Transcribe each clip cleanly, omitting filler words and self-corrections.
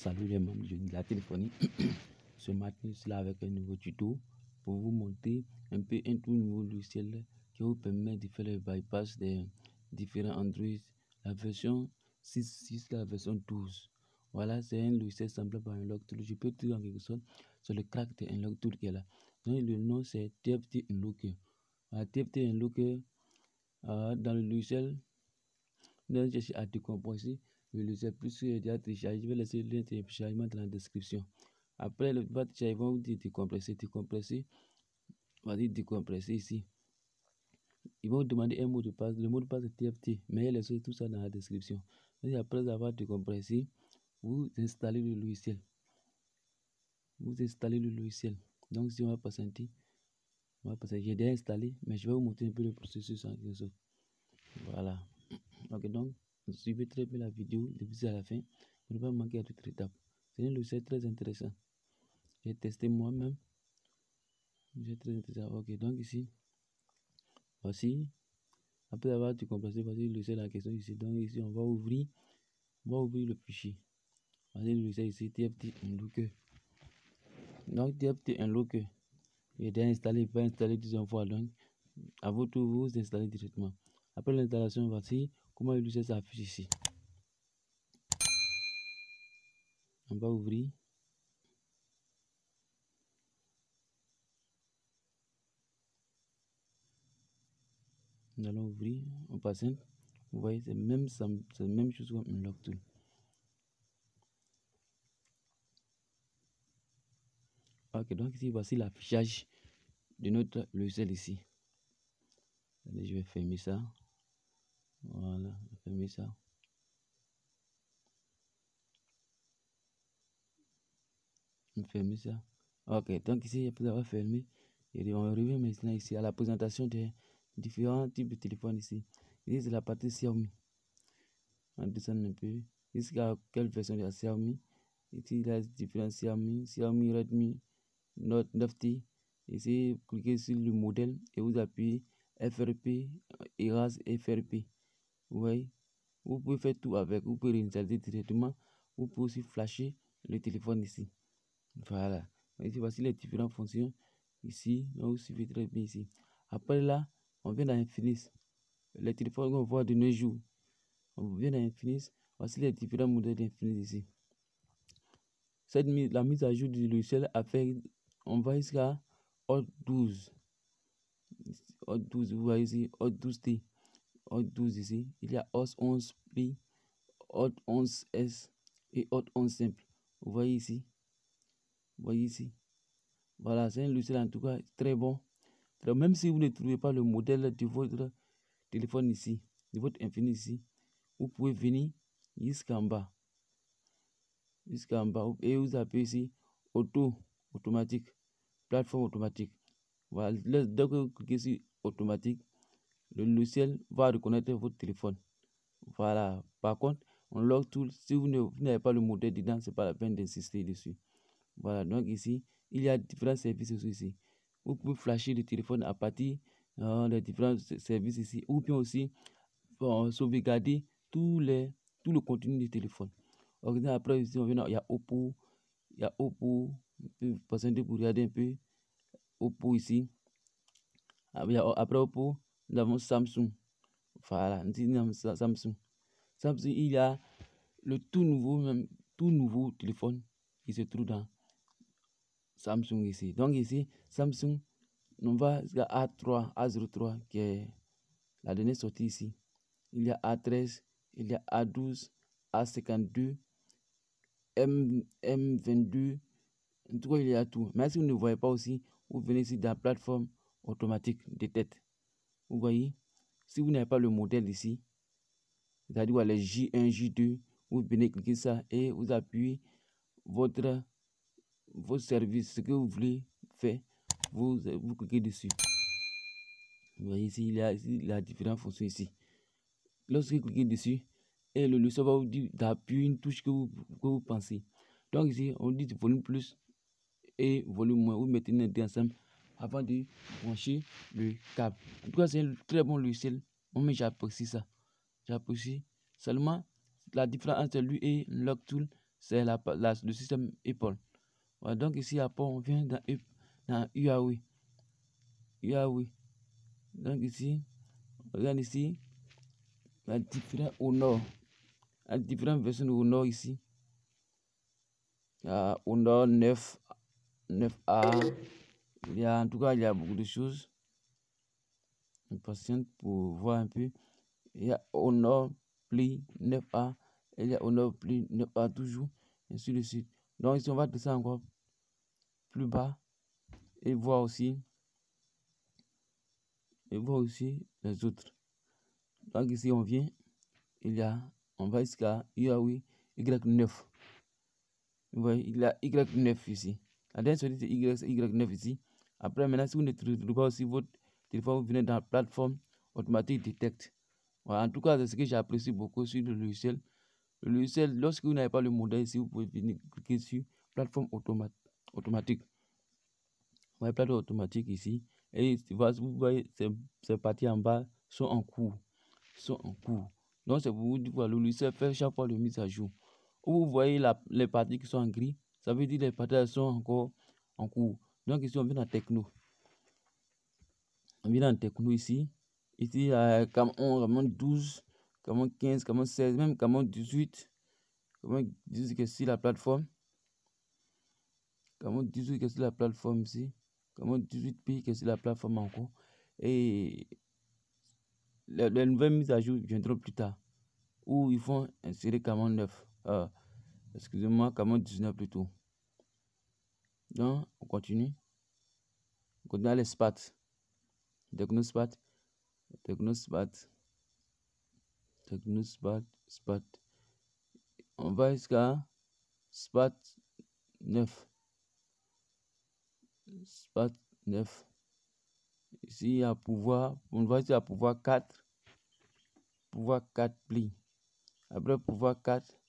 Salut les membres de la téléphonie. Ce matin, je suis là avec un nouveau tuto pour vous montrer un tout nouveau logiciel qui vous permet de faire le bypass des différents Android. La version 6, la version 12. Voilà, c'est un logiciel semblable à Unlock Tool. Je peux dire en quelque sorte sur le crack de Unlock Tool qui est là. Donc, le nom c'est TFT Unlocker. TFT Unlocker, dans le logiciel, je cherche à décompresser le logiciel plus que déjà téléchargé. Je vais laisser le lien de téléchargement dans la description. Après le téléchargement, ils vont vous dire décompresser. Vas-y, décompresser ici. Ils vont vous demander un mot de passe. Le mot de passe est TFT, mais il laisse tout ça dans la description. Et après avoir décompressé, vous installez le logiciel. Donc, si on va patienter, j'ai déjà installé, mais je vais vous montrer un peu le processus en quelque sorte. Voilà. Ok, donc, suivez très bien la vidéo depuis à la fin pour ne pas manquer à toute étape. C'est un logiciel très intéressant. J'ai testé moi-même. C'est très intéressant. Ok, donc ici, voici. Après avoir décompressé, voici le logiciel en question ici. Donc ici, on va ouvrir le fichier. Voici le logiciel ici, TFT Unlocker. Donc TFT Unlocker. Il est déjà installé, pas installé plusieurs fois. Donc, à vous tour, vous installez directement. Après l'installation, voici comment le logiciel s'affiche ici. On va ouvrir. Nous allons ouvrir, on passe. Vous voyez, c'est même chose comme Unlock Tool. Ok, donc ici, voici l'affichage de notre logiciel ici. Allez, je vais fermer ça. Voilà, je vais fermer ça. Fermer ça. Ok, donc ici, après avoir fermé, et on revient maintenant ici à la présentation des différents types de téléphones ici. Ici, c'est la partie Xiaomi. On descend un peu. Ici, quelle version de la Xiaomi. Ici, il y a différents Xiaomi Redmi Note 9T. Ici, cliquez sur le modèle et vous appuyez FRP, Erase FRP. Vous voyez, vous pouvez faire tout avec. Vous pouvez réinstaller directement. Vous pouvez aussi flasher le téléphone ici. Voilà. Ici, voici les différentes fonctions. Ici, on suivez très bien ici. Après là, on vient dans Infinix. Les téléphones qu'on voit de nos jours. On vient dans Infinix. Voici les différents modèles d'Infinix ici. La mise à jour du logiciel a fait, on va jusqu'à Hot 12. Hot 12, vous voyez ici, Hot 12T. Hot 12 ici. Il y a Hot 11 P, Hot 11S et Hot 11 simple. Vous voyez ici. Voilà, c'est un logiciel en tout cas très bon. Même si vous ne trouvez pas le modèle de votre téléphone ici, de votre Infinix ici, vous pouvez venir jusqu'en bas. Et vous appuyez ici automatique, plateforme automatique. Voilà, dès que vous cliquez sur automatique, le logiciel va reconnaître votre téléphone. Voilà, par contre, Unlock Tool, si vous n'avez pas le modèle dedans, c'est pas la peine d'insister dessus. Voilà, donc ici, il y a différents services ici. Vous pouvez flasher le téléphone à partir des différents services ici, ou bien aussi sauvegarder tout le contenu du téléphone. Donc, après, ici, on vient, il y a Oppo, vous pouvez passer pour regarder un peu Oppo ici. Après Oppo, nous avons Samsung. Voilà, nous avons Samsung. Samsung, il y a le tout nouveau téléphone qui se trouve dans Samsung ici. Donc ici, Samsung, on va à A03 qui est la dernière sortie ici. Il y a A13, il y a A12, A52, M22. En tout cas, il y a tout. Mais si vous ne voyez pas aussi, vous venez ici dans la plateforme automatique de tête. Vous voyez, si vous n'avez pas le modèle ici, c'est-à-dire les J1, J2, vous venez cliquer ça et vous appuyez votre service, ce que vous voulez faire, vous cliquez dessus. Vous voyez ici, il y a différentes fonctions ici. Lorsque vous cliquez dessus, et le logiciel va vous dire d'appuyer une touche que vous pensez. Donc ici, on dit volume plus et volume moins. Vous mettez les deux ensemble avant de brancher le câble. En tout cas, c'est un très bon logiciel. Moi, j'apprécie ça. J'apprécie. Seulement, la différence entre lui et Unlock Tool, c'est le système Apple. Voilà, donc ici, après, on vient dans Huawei. Donc ici, regarde ici, il y a différents Honor. Il y a différentes versions de Honor ici. Il y a Honor 9A. En tout cas, il y a beaucoup de choses. Patiente pour voir un peu. Il y a Honor Play 9A. Et il y a Honor Play 9A toujours. Ainsi de suite. Donc ici, on va descendre encore plus bas. Et voir aussi les autres. Donc ici, on vient. On va jusqu'à Huawei Y9. Vous voyez, il y a Y9 ici. La dernière sortie, c'est Y9 ici. Après, maintenant, si vous ne trouvez pas aussi votre téléphone, vous venez dans la plateforme automatique Detect. Voilà, en tout cas, c'est ce que j'apprécie beaucoup sur le logiciel. Le logiciel, lorsque vous n'avez pas le modèle ici, vous pouvez venir cliquer sur plateforme automatique. Vous voyez, plateforme automatique ici. Et vous voyez, ces parties en bas sont en cours. Donc, c'est pour vous dire que le logiciel fait chaque fois de mise à jour. Où vous voyez les parties qui sont en gris, ça veut dire que les parties sont encore en cours. Donc ici, on vient dans Techno. On vient dans Techno ici. Ici, il y a Camon 12, Camon 15, Camon 16, même Camon 18. Camon 18 qui est sur la plateforme. Camon 18 qui est sur la plateforme ici. Camon 18P qui est sur la plateforme encore. Et les nouvelles mises à jour viendront plus tard. Où ils vont insérer Camon 9. Excusez-moi, Camon 19 plutôt. Donc, on continue. On continue à les SPAT. Technospat. On va jusqu'à SPAT 9. Ici, il y a pouvoir. On va ici à pouvoir 4. Pouvoir 4 pli. Après pouvoir 4,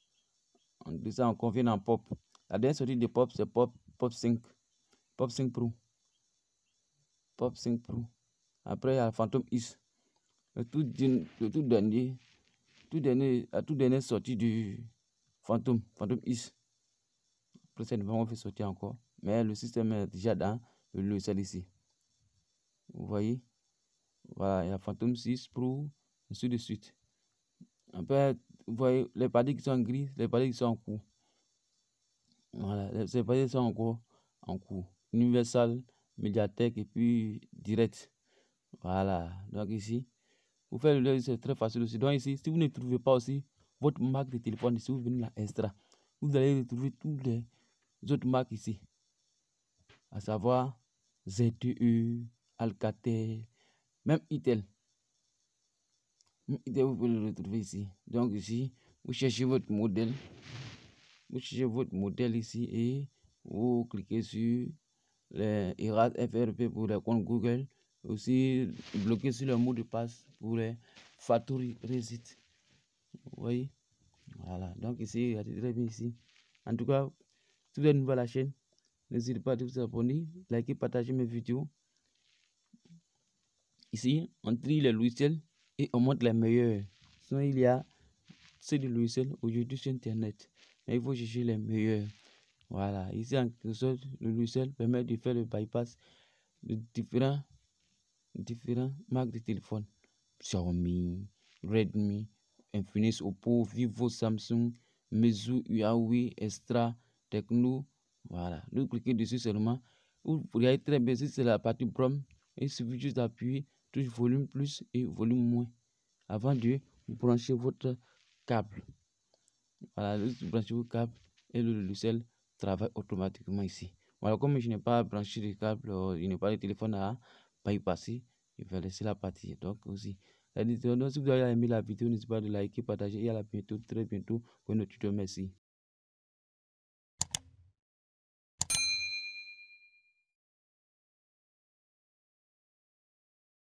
on descend, on convient en pop. La dernière sortie de pop, c'est pop 5. Pop 5 Pro. Après, il y a Phantom X. La toute dernière sortie du Phantom X. Après, ça ne va pas faire sortir encore. Mais le système est déjà dans le logiciel ici. Vous voyez? Voilà, il y a Phantom 6 Pro, ainsi de suite. Après, vous voyez les parties qui sont en gris, les parties qui sont en cours. Voilà, ces parties sont encore en cours. Universal, Mediatek et puis Direct. Voilà, donc ici, vous faites le c'est très facile aussi. Donc ici, si vous ne trouvez pas aussi votre marque de téléphone, ici vous venez là extra, vous allez retrouver tous les autres marques ici, à savoir ZTE, Alcatel, même Itel. Vous pouvez le retrouver ici. Donc ici, vous cherchez votre modèle. Ici et vous cliquez sur les Erase FRP pour les comptes Google. Aussi, bloquez sur le mot de passe pour les Factory Reset. Vous voyez? Voilà. Donc ici, regardez très bien ici. En tout cas, si vous êtes nouveau à la chaîne, n'hésitez pas à vous abonner, liker, partager mes vidéos. Ici, on trie les logiciels et on montre les meilleurs. Sinon, il y a des logiciels aujourd'hui sur Internet. Mais il faut chercher les meilleurs. Voilà. Ici, en quelque sorte, le logiciel permet de faire le bypass de différentes marques de téléphone. Xiaomi, Redmi, Infinix, Oppo, Vivo, Samsung, Meizu, Huawei, Extra, Techno. Voilà. Vous cliquez dessus seulement. Vous voyez très bien si c'est la partie BROM. Il suffit juste d'appuyer touche volume plus et volume moins avant de brancher votre câble. Voilà, vous branchez votre câble et le logiciel travaille automatiquement ici. Voilà, comme je n'ai pas branché le câble, je n'ai pas de téléphone à bypasser, je vais laisser la partie. Donc aussi, si vous avez aimé la vidéo, n'hésitez pas de liker, partager et à la bientôt, très bientôt pour notre tuto. Merci.